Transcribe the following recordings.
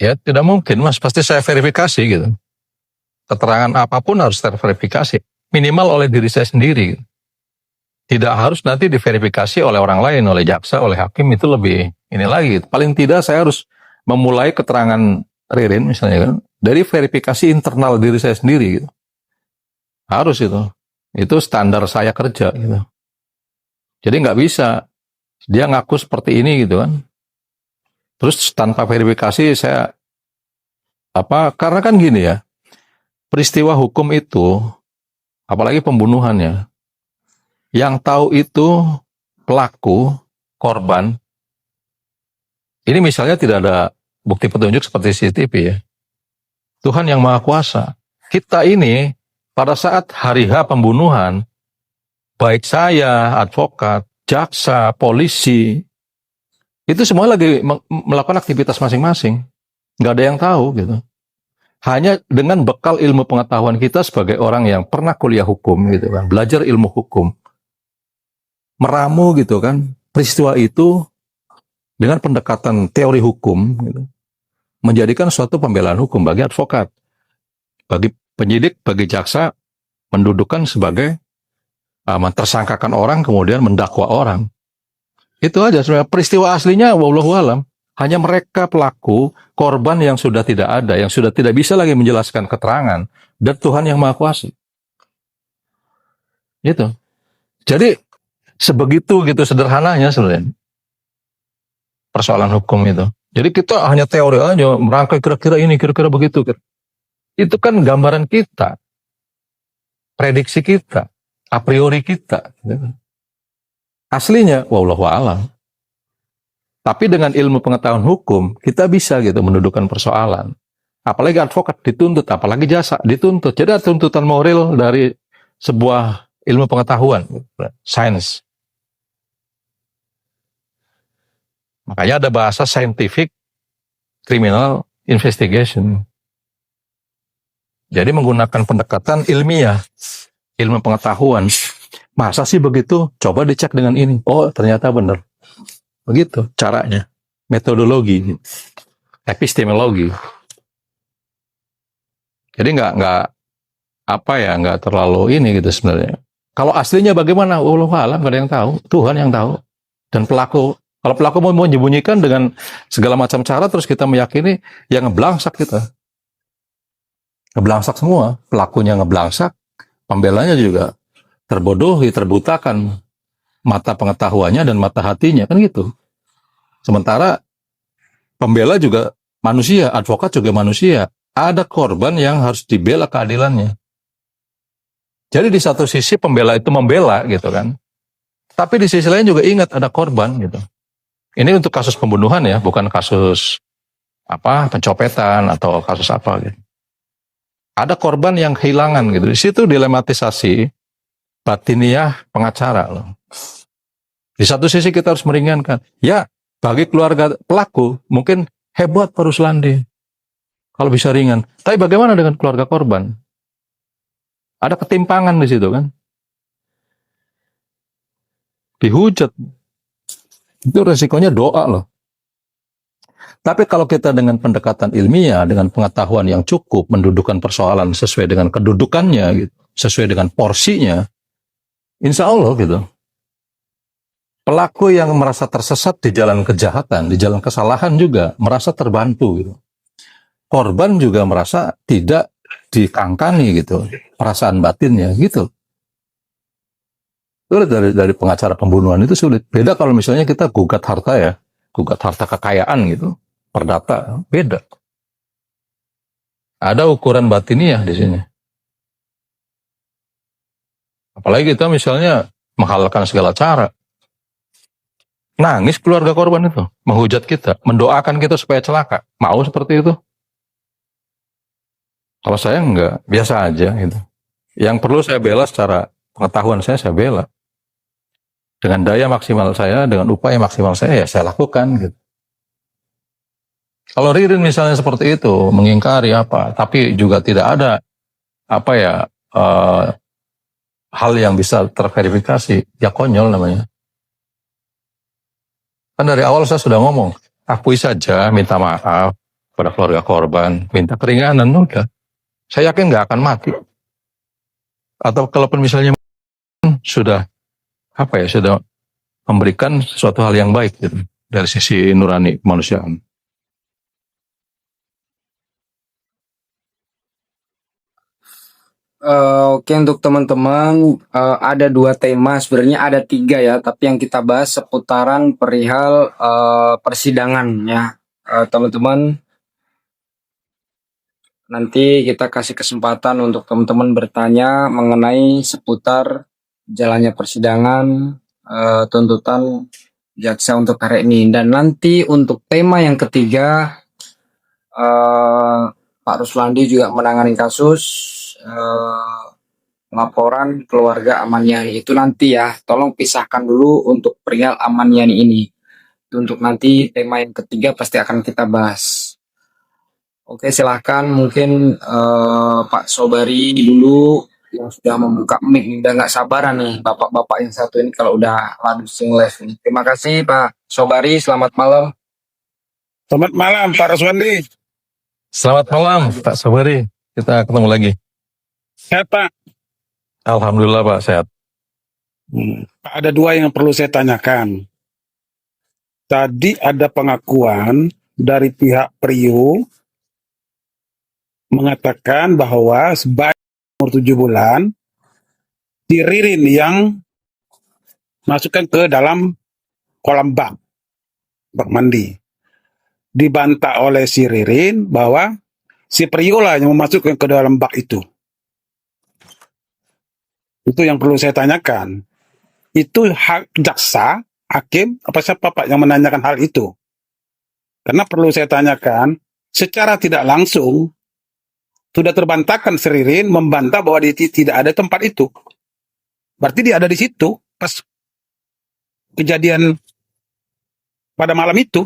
Ya tidak mungkin mas, pasti saya verifikasi gitu. Keterangan apapun harus terverifikasi. Minimal oleh diri saya sendiri. Tidak harus nanti diverifikasi oleh orang lain, oleh jaksa, oleh hakim, itu lebih ini lagi. Paling tidak saya harus memulai keterangan Ririn misalnya kan, dari verifikasi internal diri saya sendiri gitu. Harus itu. Itu standar saya kerja gitu. Jadi nggak bisa dia ngaku seperti ini gitu kan. Terus tanpa verifikasi saya karena kan gini ya, peristiwa hukum itu apalagi pembunuhannya, yang tahu itu pelaku, korban. Ini misalnya tidak ada bukti petunjuk seperti CCTV ya. Tuhan yang Maha Kuasa. Kita ini pada saat hari H pembunuhan, baik saya, advokat, jaksa, polisi, itu semua lagi melakukan aktivitas masing-masing. Nggak ada yang tahu gitu. Hanya dengan bekal ilmu pengetahuan kita sebagai orang yang pernah kuliah hukum gitu kan, belajar ilmu hukum, meramu gitu kan, peristiwa itu dengan pendekatan teori hukum gitu, menjadikan suatu pembelaan hukum bagi advokat, bagi penyidik, bagi jaksa, mendudukan sebagai mentersangkakan orang kemudian mendakwa orang. Itu aja sebenarnya. Peristiwa aslinya wallahu alam, hanya mereka pelaku, korban yang sudah tidak ada, yang sudah tidak bisa lagi menjelaskan keterangan, dan Tuhan yang Maha Kuasa. Gitu. Jadi sebegitu gitu sederhananya sebenarnya persoalan hukum itu. Jadi kita hanya teori aja, merangkai kira-kira ini, kira-kira begitu. Itu kan gambaran kita, prediksi kita, a priori kita. Aslinya, wallahu a'lam. Tapi dengan ilmu pengetahuan hukum, kita bisa gitu mendudukan persoalan. Apalagi advokat dituntut, apalagi jasa dituntut. Jadi ada tuntutan moral dari sebuah ilmu pengetahuan, sains. Makanya ada bahasa scientific criminal investigation. Jadi menggunakan pendekatan ilmiah, ilmu pengetahuan. Masa sih begitu? Coba dicek dengan ini. Oh, ternyata benar. Begitu caranya. Metodologi, epistemologi. Jadi nggak terlalu ini gitu sebenarnya. Kalau aslinya bagaimana? Wallahu a'lam, nggak ada yang tahu. Tuhan yang tahu. Dan pelaku, kalau pelaku mau menyembunyikan dengan segala macam cara, terus kita meyakini, ya ngeblangsak kita. Ngeblangsak semua. Pelakunya ngeblangsak, pembelanya juga terbodohi, terbutakan mata pengetahuannya dan mata hatinya, kan gitu. Sementara pembela juga manusia, advokat juga manusia. Ada korban yang harus dibela keadilannya. Jadi di satu sisi pembela itu membela gitu kan. Tapi di sisi lain juga ingat ada korban gitu. Ini untuk kasus pembunuhan ya, bukan kasus pencopetan atau kasus apa gitu. Ada korban yang kehilangan gitu. Di situ dilematisasi batiniah pengacara loh. Di satu sisi kita harus meringankan. Ya, bagi keluarga pelaku mungkin hebat Pak Ruslandi kalau bisa ringan. Tapi bagaimana dengan keluarga korban? Ada ketimpangan di situ kan? Dihujat. Itu resikonya doa loh. Tapi kalau kita dengan pendekatan ilmiah, dengan pengetahuan yang cukup, mendudukan persoalan sesuai dengan kedudukannya, gitu, sesuai dengan porsinya, insya Allah gitu. Pelaku yang merasa tersesat di jalan kejahatan, di jalan kesalahan juga merasa terbantu gitu. Korban juga merasa tidak dikangkangi gitu, perasaan batinnya gitu. Sulit dari pengacara pembunuhan itu sulit. Beda kalau misalnya kita gugat harta ya, gugat harta kekayaan gitu, perdata, beda. Ada ukuran batiniah di sini. Apalagi kita misalnya menghalalkan segala cara. Nangis keluarga korban itu, menghujat kita, mendoakan kita supaya celaka. Mau seperti itu? Kalau saya enggak, biasa aja gitu. Yang perlu saya bela secara pengetahuan saya bela. Dengan daya maksimal saya, dengan upaya maksimal saya, ya saya lakukan gitu. Kalau Ririn misalnya seperti itu, mengingkari tapi juga tidak ada hal yang bisa terverifikasi, ya konyol namanya. Kan dari awal saya sudah ngomong, akui saja, minta maaf, pada keluarga korban, minta keringanan, udah. Saya yakin nggak akan mati. Atau kalaupun misalnya sudah sudah memberikan sesuatu hal yang baik gitu, dari sisi nurani kemanusiaan. Oke, untuk teman-teman, ada 2 tema, sebenarnya ada 3 ya, tapi yang kita bahas seputaran perihal persidangan ya. Teman-teman, nanti kita kasih kesempatan untuk teman-teman bertanya mengenai seputar jalannya persidangan, tuntutan jaksa untuk hari ini. Dan nanti untuk tema yang ketiga, Pak Ruslandi juga menangani kasus laporan keluarga Aman Yani. Itu nanti ya, tolong pisahkan dulu untuk perihal Aman Yani ini. Untuk nanti tema yang ketiga pasti akan kita bahas. Oke, silahkan mungkin Pak Sobari dulu yang sudah membuka mic. Udah nggak sabaran nih bapak-bapak yang satu ini kalau udah langsung live nih. Terima kasih Pak Sobari, selamat malam. Selamat malam Pak Ruswandi. Selamat malam Pak Sobari, kita ketemu lagi. Sehat Pak? Alhamdulillah Pak, sehat. Pak, ada 2 yang perlu saya tanyakan. Tadi ada pengakuan dari pihak Priyo mengatakan bahwa sebaik umur 7 bulan, si Ririn yang masukkan ke dalam kolam bak mandi. Dibantah oleh si Ririn bahwa si Priyo lah yang memasukkan ke dalam bak itu. Itu yang perlu saya tanyakan. Itu hak jaksa, hakim, apa siapa Pak yang menanyakan hal itu? Karena perlu saya tanyakan, secara tidak langsung, sudah terbantahkan Ririn membantah bahwa dia tidak ada tempat itu. Berarti dia ada di situ pas kejadian pada malam itu.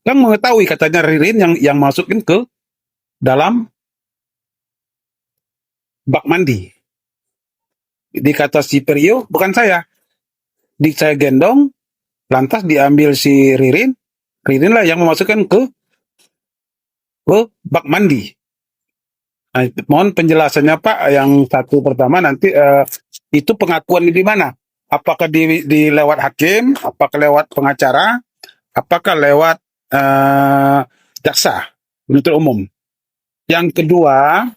Kan mengetahui katanya Ririn yang masukin ke dalam bak mandi. Dikata si Priyo, bukan saya. Saya gendong, lantas diambil si Ririn lah yang memasukkan ke bak mandi. Nah, mohon penjelasannya Pak, yang satu pertama nanti itu pengakuan di mana? Apakah di lewat hakim, apakah lewat pengacara, apakah lewat jaksa penuntut umum? Yang kedua,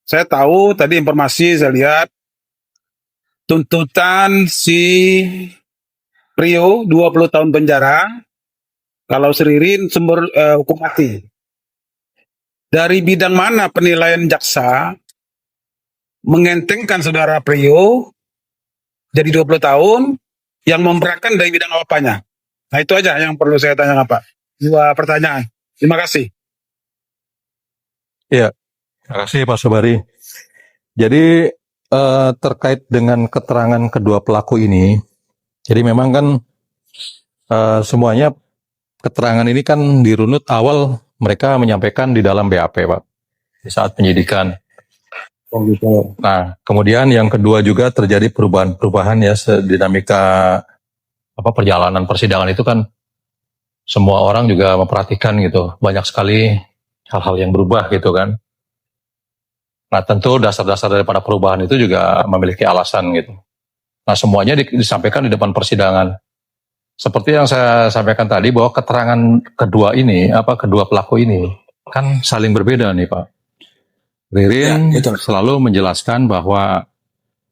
saya tahu tadi informasi saya lihat tuntutan si Priyo 20 tahun penjara, kalau Ririn sumber hukum mati. Dari bidang mana penilaian jaksa mengentengkan saudara Priyo jadi 20 tahun yang memberatkan dari bidang apanya? Nah, itu aja yang perlu saya tanya Pak. 2 pertanyaan. Terima kasih. Iya, terima kasih Pak Sobari. Jadi terkait dengan keterangan kedua pelaku ini, jadi memang kan semuanya keterangan ini kan dirunut awal mereka menyampaikan di dalam BAP Pak, di saat penyidikan. Oh gitu. Nah, kemudian yang kedua juga terjadi perubahan-perubahan ya, dinamika perjalanan persidangan itu kan semua orang juga memperhatikan gitu, banyak sekali hal-hal yang berubah gitu kan. Nah, tentu dasar-dasar daripada perubahan itu juga memiliki alasan gitu. Nah, semuanya disampaikan di depan persidangan. Seperti yang saya sampaikan tadi bahwa keterangan kedua pelaku ini kan saling berbeda nih Pak. Ririn Ya, selalu menjelaskan bahwa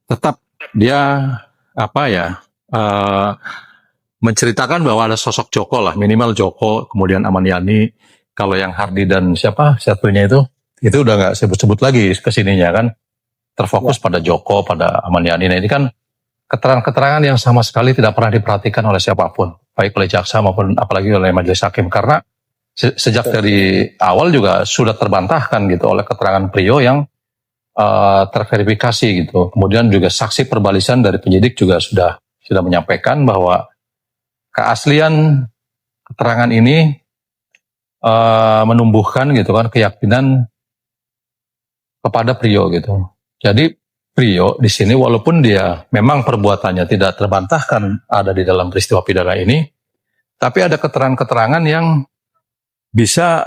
tetap dia menceritakan bahwa ada sosok Joko lah, minimal Joko, kemudian Aman Yani. Kalau yang Hardi dan satunya itu udah nggak sebut-sebut lagi kesininya kan, terfokus pada Joko, pada Aman Yani. Nah, ini kan keterangan-keterangan yang sama sekali tidak pernah diperhatikan oleh siapapun, baik oleh jaksa maupun apalagi oleh majelis hakim, karena sejak dari awal juga sudah terbantahkan gitu oleh keterangan Priyo yang terverifikasi gitu. Kemudian juga saksi perbalisan dari penyidik juga sudah menyampaikan bahwa keaslian keterangan ini menumbuhkan gitu kan keyakinan kepada Priyo gitu. Jadi Priyo di sini walaupun dia memang perbuatannya tidak terbantahkan ada di dalam peristiwa pidana ini, tapi ada keterangan-keterangan yang bisa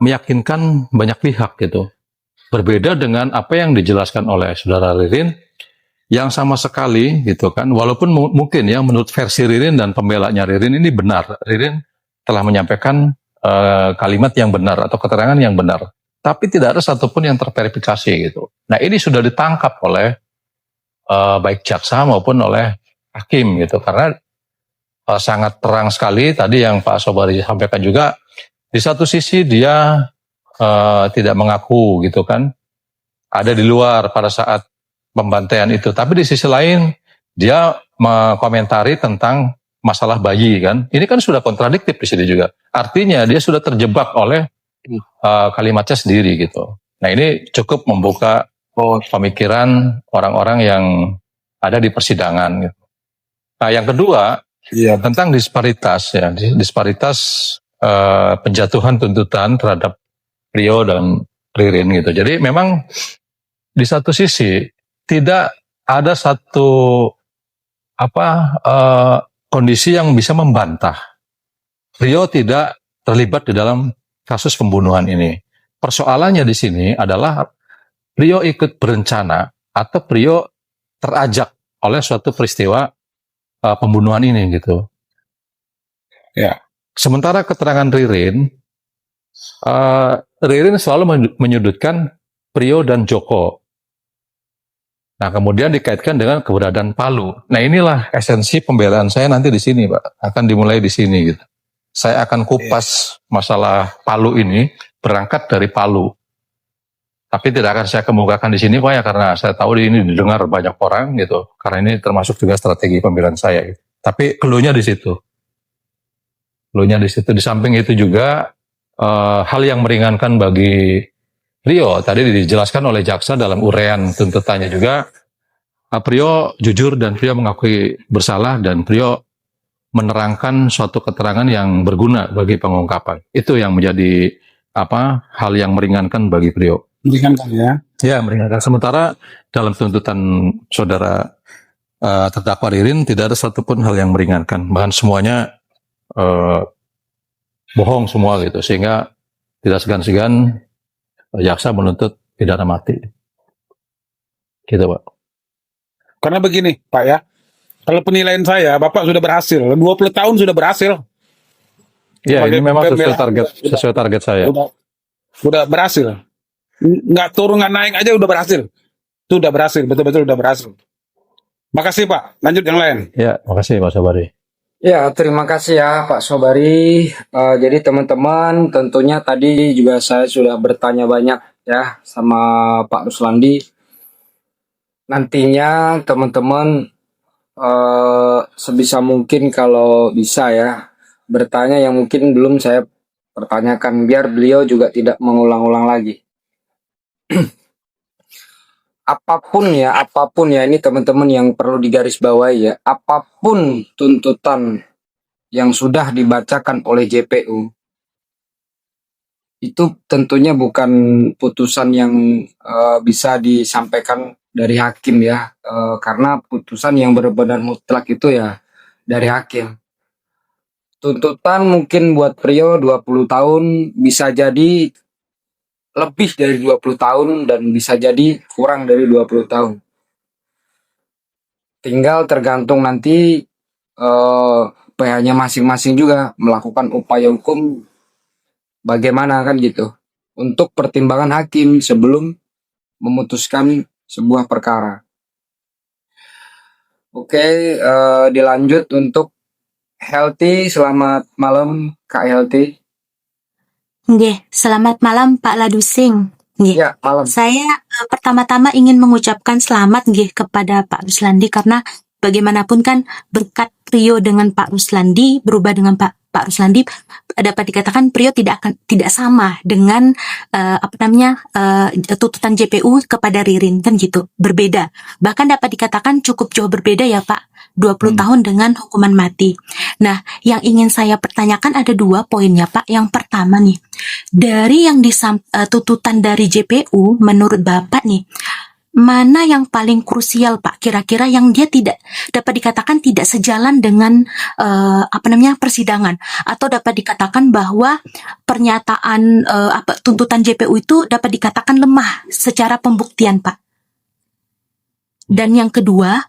meyakinkan banyak pihak gitu. Berbeda dengan apa yang dijelaskan oleh saudara Ririn, yang sama sekali gitu kan, walaupun mungkin ya menurut versi Ririn dan pembelanya Ririn ini benar, Ririn telah menyampaikan kalimat yang benar atau keterangan yang benar, tapi tidak ada satupun yang terverifikasi gitu. Nah ini sudah ditangkap oleh baik jaksa maupun oleh hakim gitu, karena sangat terang sekali tadi yang Pak Sobari sampaikan juga. Di satu sisi dia tidak mengaku gitu kan, ada di luar pada saat pembantaian itu. Tapi di sisi lain dia mengomentari tentang masalah bayi kan. Ini kan sudah kontradiktif di sini juga. Artinya dia sudah terjebak oleh kalimatnya sendiri gitu. Nah ini cukup membuka pemikiran orang-orang yang ada di persidangan gitu. Nah yang kedua tentang disparitas ya, disparitas penjatuhan tuntutan terhadap Rio dan Ririn gitu. Jadi memang di satu sisi tidak ada satu kondisi yang bisa membantah Rio tidak terlibat di dalam kasus pembunuhan ini. Persoalannya di sini adalah Rio ikut berencana atau Rio terajak oleh suatu peristiwa pembunuhan ini gitu. Ya. Sementara keterangan Ririn, Ririn selalu menyudutkan Rio dan Joko. Nah, kemudian dikaitkan dengan keberadaan Palu. Nah, inilah esensi pembelaan saya nanti di sini, Pak. Akan dimulai di sini gitu. Saya akan kupas masalah Palu ini berangkat dari Palu. Tapi tidak akan saya kemukakan di sini, Pak, ya, karena saya tahu ini didengar banyak orang gitu. Karena ini termasuk juga strategi pembelaan saya. Gitu. Tapi clue-nya di situ. Clue-nya di situ. Di samping itu juga hal yang meringankan bagi Rio tadi dijelaskan oleh jaksa dalam uraian tuntutannya juga. Rio jujur dan Rio mengakui bersalah dan Rio menerangkan suatu keterangan yang berguna bagi pengungkapan. Itu yang menjadi hal yang meringankan bagi Rio. Meringankan ya? Ya, meringankan. Sementara dalam tuntutan saudara terdakwa Ririn tidak ada satupun hal yang meringankan. Bahkan semuanya bohong semua gitu, sehingga tidak segan-segan jaksa menuntut pidana mati. Gitu, Pak. Karena begini, Pak ya. Kalau penilaian saya, Bapak sudah berhasil. 20 tahun sudah berhasil. Iya, ini memang sesuai target saya. Udah berhasil. Nggak turun, nggak naik aja udah berhasil. Itu udah berhasil, betul-betul udah berhasil. Makasih, Pak. Lanjut yang lain. Ya, makasih Pak Sobari. Ya, terima kasih ya Pak Sobari. Jadi teman-teman, tentunya tadi juga saya sudah bertanya banyak ya sama Pak Ruslandi. Nantinya teman-teman sebisa mungkin kalau bisa ya bertanya yang mungkin belum saya pertanyakan biar beliau juga tidak mengulang-ulang lagi. Apapun ya ini teman-teman yang perlu digarisbawahi ya, apapun tuntutan yang sudah dibacakan oleh JPU itu tentunya bukan putusan yang bisa disampaikan dari hakim ya, karena putusan yang benar-benar mutlak itu ya dari hakim. Tuntutan mungkin buat Rio 20 tahun bisa jadi lebih dari 20 tahun dan bisa jadi kurang dari 20 tahun. Tinggal tergantung nanti PH-nya masing-masing juga melakukan upaya hukum bagaimana kan gitu. Untuk pertimbangan hakim sebelum memutuskan sebuah perkara. Oke, dilanjut untuk Healthy. Selamat malam Kak Healthy. Nggih, selamat malam Pak Ladusing. Nggih. Ya, malam. Saya pertama-tama ingin mengucapkan selamat nggih kepada Pak Ruslandi karena bagaimanapun kan berkat Rio dengan Pak Ruslandi berubah dengan Pak Ruslandi dapat dikatakan Rio tidak sama dengan tuntutan JPU kepada Ririn kan gitu, berbeda. Bahkan dapat dikatakan cukup jauh berbeda ya Pak. 20 tahun dengan hukuman mati. Nah, yang ingin saya pertanyakan ada 2 poinnya Pak. Yang pertama nih, dari yang tuntutan dari JPU menurut Bapak nih, mana yang paling krusial Pak? Kira-kira yang dia tidak dapat dikatakan tidak sejalan dengan persidangan, atau dapat dikatakan bahwa pernyataan tuntutan JPU itu dapat dikatakan lemah secara pembuktian Pak. Dan yang kedua,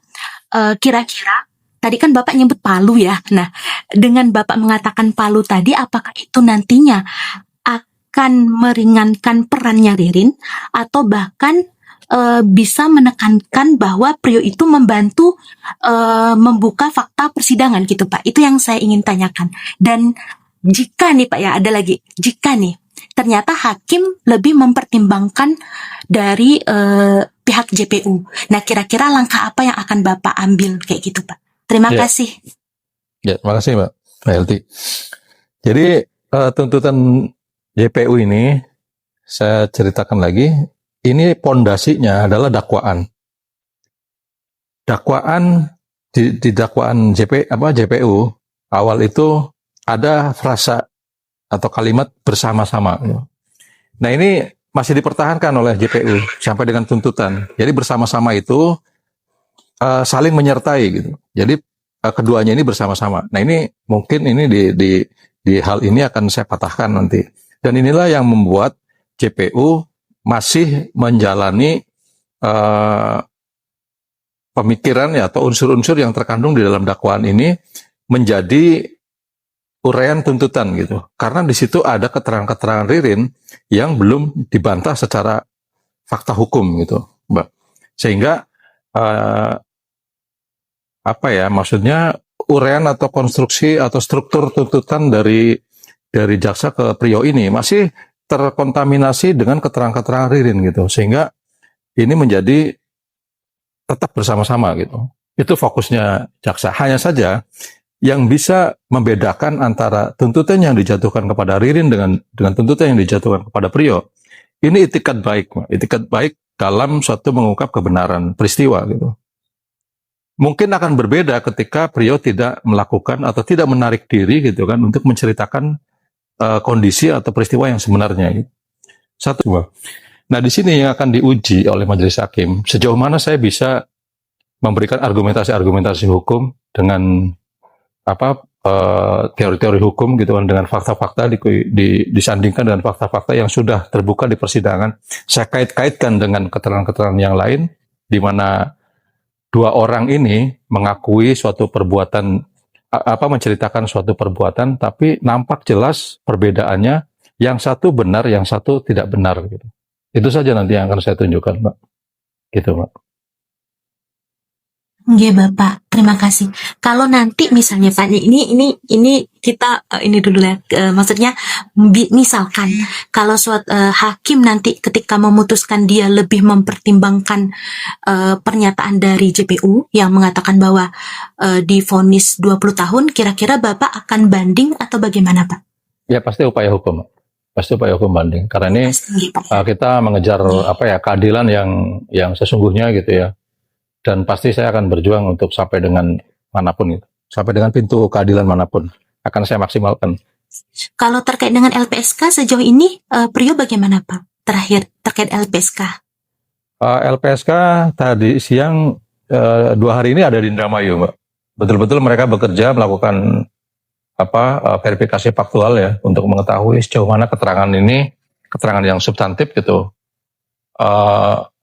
kira-kira tadi kan Bapak nyebut Palu ya. Nah, dengan Bapak mengatakan Palu tadi, apakah itu nantinya akan meringankan perannya Ririn, atau bahkan bisa menekankan bahwa Prio itu membantu membuka fakta persidangan gitu Pak? Itu yang saya ingin tanyakan. Dan jika nih Pak ya, ada lagi, jika nih ternyata hakim lebih mempertimbangkan dari pihak JPU, nah kira-kira langkah apa yang akan Bapak ambil kayak gitu Pak? Terima Ya. kasih. Ya, terima kasih Mbak Elti. Jadi tuntutan JPU ini saya ceritakan lagi. Ini pondasinya adalah dakwaan. Dakwaan di dakwaan JPU awal itu ada frasa atau kalimat bersama-sama. Nah, ini masih dipertahankan oleh JPU sampai dengan tuntutan. Jadi bersama-sama itu saling menyertai gitu. Jadi keduanya ini bersama-sama. Nah, ini mungkin ini di hal ini akan saya patahkan nanti. Dan inilah yang membuat JPU masih menjalani pemikiran ya, atau unsur-unsur yang terkandung di dalam dakwaan ini menjadi uraian tuntutan gitu. Karena di situ ada keterangan-keterangan Ririn yang belum dibantah secara fakta hukum gitu, Mbak. Sehingga maksudnya uraian atau konstruksi atau struktur tuntutan dari jaksa ke Prio ini masih terkontaminasi dengan keterangan-keterangan Ririn gitu, sehingga ini menjadi tetap bersama-sama gitu. Itu fokusnya jaksa. Hanya saja yang bisa membedakan antara tuntutan yang dijatuhkan kepada Ririn dengan tuntutan yang dijatuhkan kepada Prio, ini itikat baik, itikat baik dalam suatu mengungkap kebenaran peristiwa gitu. Mungkin akan berbeda ketika Prio tidak melakukan atau tidak menarik diri gitu kan untuk menceritakan kondisi atau peristiwa yang sebenarnya. Gitu. Satu. Nah, di sini yang akan diuji oleh majelis hakim sejauh mana saya bisa memberikan argumentasi hukum dengan teori-teori hukum gitu kan, dengan fakta-fakta disandingkan dengan fakta-fakta yang sudah terbuka di persidangan. Saya kait-kaitkan dengan keterangan-keterangan yang lain di mana dua orang ini mengakui suatu perbuatan, menceritakan suatu perbuatan, tapi nampak jelas perbedaannya, yang satu benar, yang satu tidak benar gitu. Itu saja nanti yang akan saya tunjukkan, Mbak. Gitu, Mbak. Iya Bapak, terima kasih. Kalau nanti misalnya Pak, ini kita ini dulu ya, maksudnya misalkan kalau suatu hakim nanti ketika memutuskan dia lebih mempertimbangkan pernyataan dari JPU yang mengatakan bahwa divonis 20 tahun, kira-kira Bapak akan banding atau bagaimana Pak? Ya pasti upaya hukum, Mbak. Pasti upaya hukum banding. Karena ini kita mengejar keadilan yang sesungguhnya gitu ya. Dan pasti saya akan berjuang untuk sampai dengan manapun itu. Sampai dengan pintu keadilan manapun. Akan saya maksimalkan. Kalau terkait dengan LPSK sejauh ini, Prio bagaimana Pak? Terakhir, terkait LPSK. LPSK tadi siang, 2 hari ini ada di Indramayu, Mbak. Betul-betul mereka bekerja melakukan verifikasi faktual ya, untuk mengetahui sejauh mana keterangan ini, keterangan yang substantif gitu,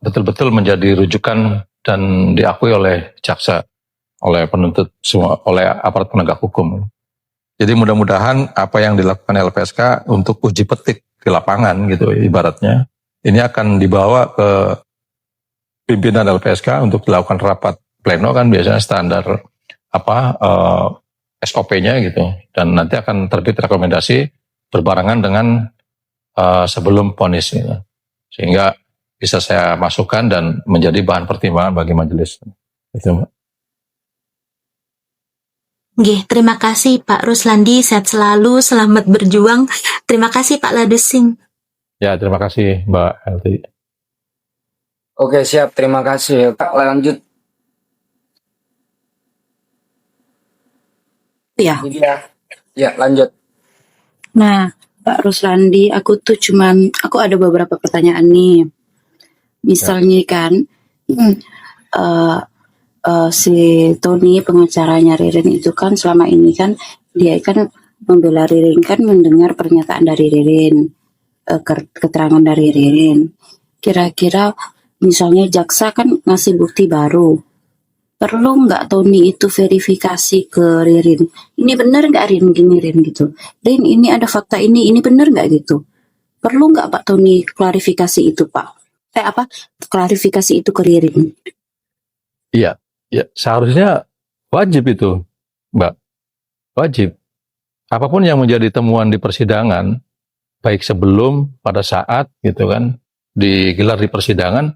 betul-betul menjadi rujukan dan diakui oleh jaksa, oleh penuntut semua, oleh aparat penegak hukum. Jadi mudah-mudahan apa yang dilakukan LPSK untuk uji petik di lapangan gitu ibaratnya, ini akan dibawa ke pimpinan LPSK untuk dilakukan rapat pleno, kan biasanya standar SOP-nya gitu, dan nanti akan terbit rekomendasi berbarengan dengan sebelum vonis gitu. Sehingga bisa saya masukkan dan menjadi bahan pertimbangan bagi majelis. Itu, Mbak. Oke, terima kasih Pak Ruslandi, sehat selalu, selamat berjuang. Terima kasih Pak Ladesing. Ya, terima kasih Mbak Elti. Oke, siap. Terima kasih. Kak, lanjut. Ya. Ya, lanjut. Nah, Pak Ruslandi, aku ada beberapa pertanyaan nih. Misalnya kan, Hmm, eh, si Tony pengacaranya Ririn itu kan selama ini kan dia kan membela Ririn, kan mendengar pernyataan dari Ririn, keterangan dari Ririn. Kira-kira misalnya jaksa kan ngasih bukti baru, perlu nggak Tony itu verifikasi ke Ririn? Ini benar nggak Rin, gini Rin gitu. Rin, ini ada fakta ini benar nggak gitu? Perlu nggak Pak Tony klarifikasi itu Pak? Klarifikasi itu ke Ririn? Iya, ya seharusnya wajib itu, Mbak. Wajib. Apapun yang menjadi temuan di persidangan, baik sebelum, pada saat gitu kan, digelar di persidangan,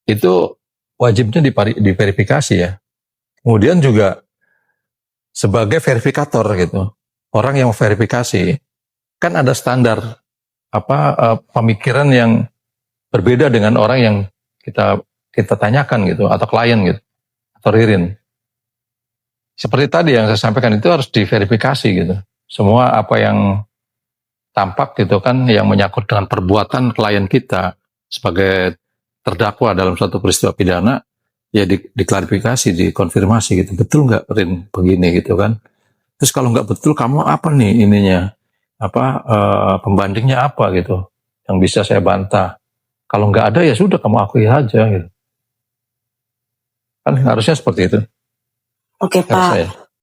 itu wajibnya diverifikasi ya. Kemudian juga sebagai verifikator gitu, orang yang verifikasi, kan ada standar pemikiran yang berbeda dengan orang yang kita tanyakan gitu, atau klien gitu, atau Ririn. Seperti tadi yang saya sampaikan, itu harus diverifikasi gitu. Semua apa yang tampak gitu kan, yang menyangkut dengan perbuatan klien kita sebagai terdakwa dalam suatu peristiwa pidana, ya diklarifikasi, dikonfirmasi gitu. Betul nggak Rin begini gitu kan? Terus kalau nggak betul, kamu apa nih ininya? Pembandingnya apa gitu? Yang bisa saya bantah. Kalau nggak ada ya sudah, kamu akui aja gitu. Kan harusnya seperti itu. Oke Harus Pak. saya.